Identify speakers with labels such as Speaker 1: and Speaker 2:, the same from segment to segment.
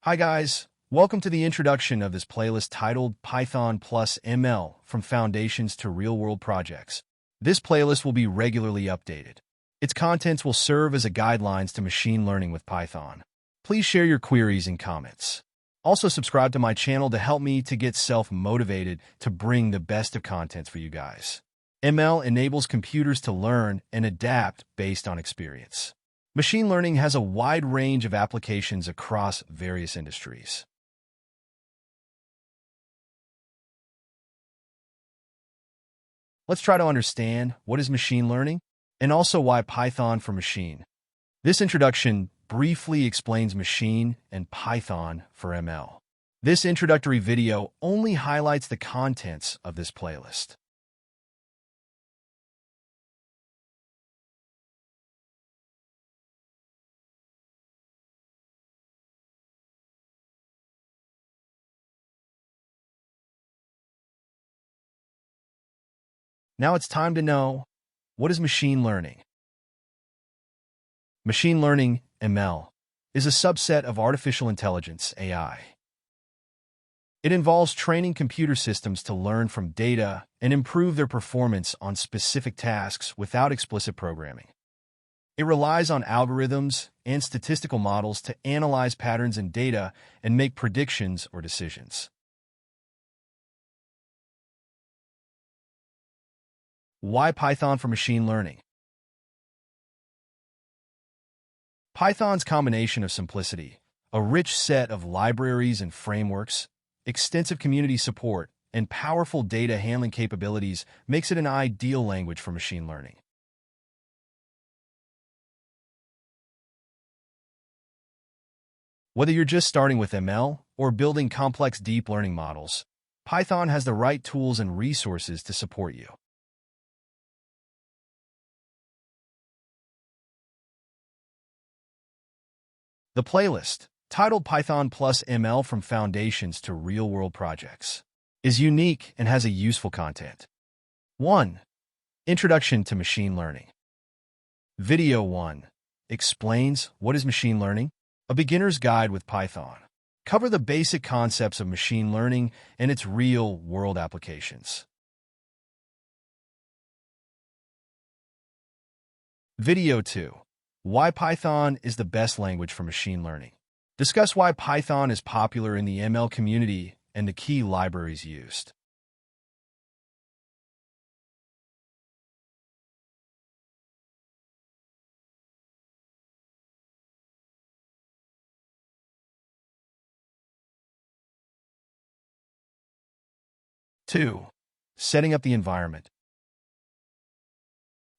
Speaker 1: Hi guys, welcome to the introduction of this playlist titled Python plus ML from Foundations to Real-World Projects. This playlist will be regularly updated. Its contents will serve as a guidelines to machine learning with Python. Please share your queries and comments. Also subscribe to my channel to help me to get self-motivated to bring the best of contents for you guys. ML enables computers to learn and adapt based on experience. Machine learning has a wide range of applications across various industries. Let's try to understand what is machine learning and also why Python for machine. This introduction briefly explains machine and Python for ML. This introductory video only highlights the contents of this playlist. Now it's time to know, what is machine learning? Machine learning, ML, is a subset of artificial intelligence, AI. It involves training computer systems to learn from data and improve their performance on specific tasks without explicit programming. It relies on algorithms and statistical models to analyze patterns in data and make predictions or decisions. Why Python for machine learning? Python's combination of simplicity, a rich set of libraries and frameworks, extensive community support, and powerful data handling capabilities makes it an ideal language for machine learning. Whether you're just starting with ML or building complex deep learning models, Python has the right tools and resources to support you. The playlist, titled Python plus ML from Foundations to Real-World Projects, is unique and has a useful content. 1. Introduction to Machine Learning. Video 1 explains what is machine learning, a beginner's guide with Python. Cover the basic concepts of machine learning and its real-world applications. Video 2. Why Python is the best language for machine learning. Discuss why Python is popular in the ML community and the key libraries used. Two, setting up the environment.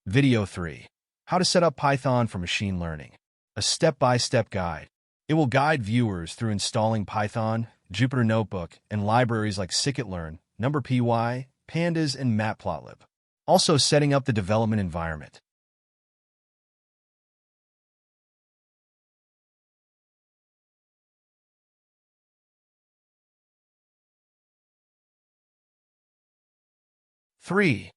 Speaker 1: Video 3. How to set up Python for machine learning. A step-by-step guide. It will guide viewers through installing Python, Jupyter Notebook, and libraries like scikit-learn, NumPy, Pandas, and Matplotlib. Also setting up the development environment. Three,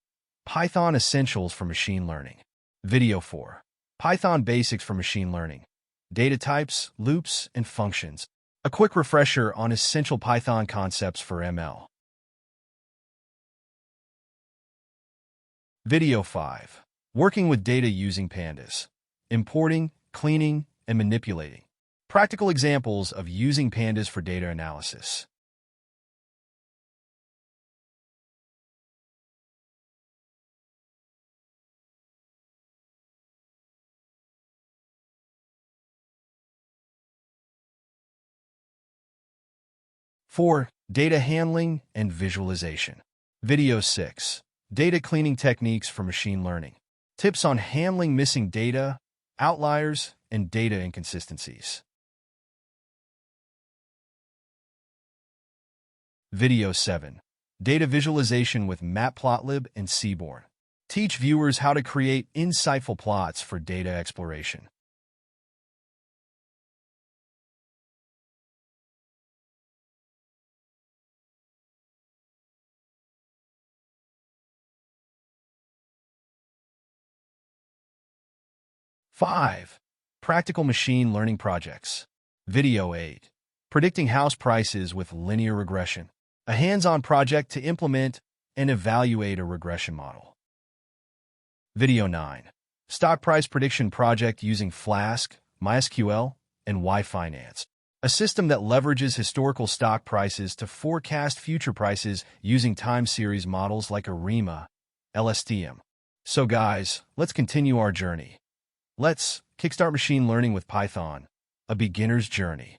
Speaker 1: Python Essentials for Machine Learning. Video 4. Python Basics for Machine Learning. Data types, loops, and functions. A quick refresher on essential Python concepts for ML. Video 5. Working with data using Pandas. Importing, cleaning, and manipulating. Practical examples of using Pandas for data analysis. Four, data handling and visualization. Video 6. Data cleaning techniques for machine learning. Tips on handling missing data, outliers, and data inconsistencies. Video 7. Data visualization with Matplotlib and Seaborn. Teach viewers how to create insightful plots for data exploration. Five, practical machine learning projects. Video 8. Predicting house prices with linear regression, a hands-on project to implement and evaluate a regression model. Video 9. Stock price prediction project using Flask, MySQL, and Y-Finance. A system that leverages historical stock prices to forecast future prices using time series models like ARIMA, LSTM. So guys, let's continue our journey. Let's kickstart machine learning with Python, a beginner's journey.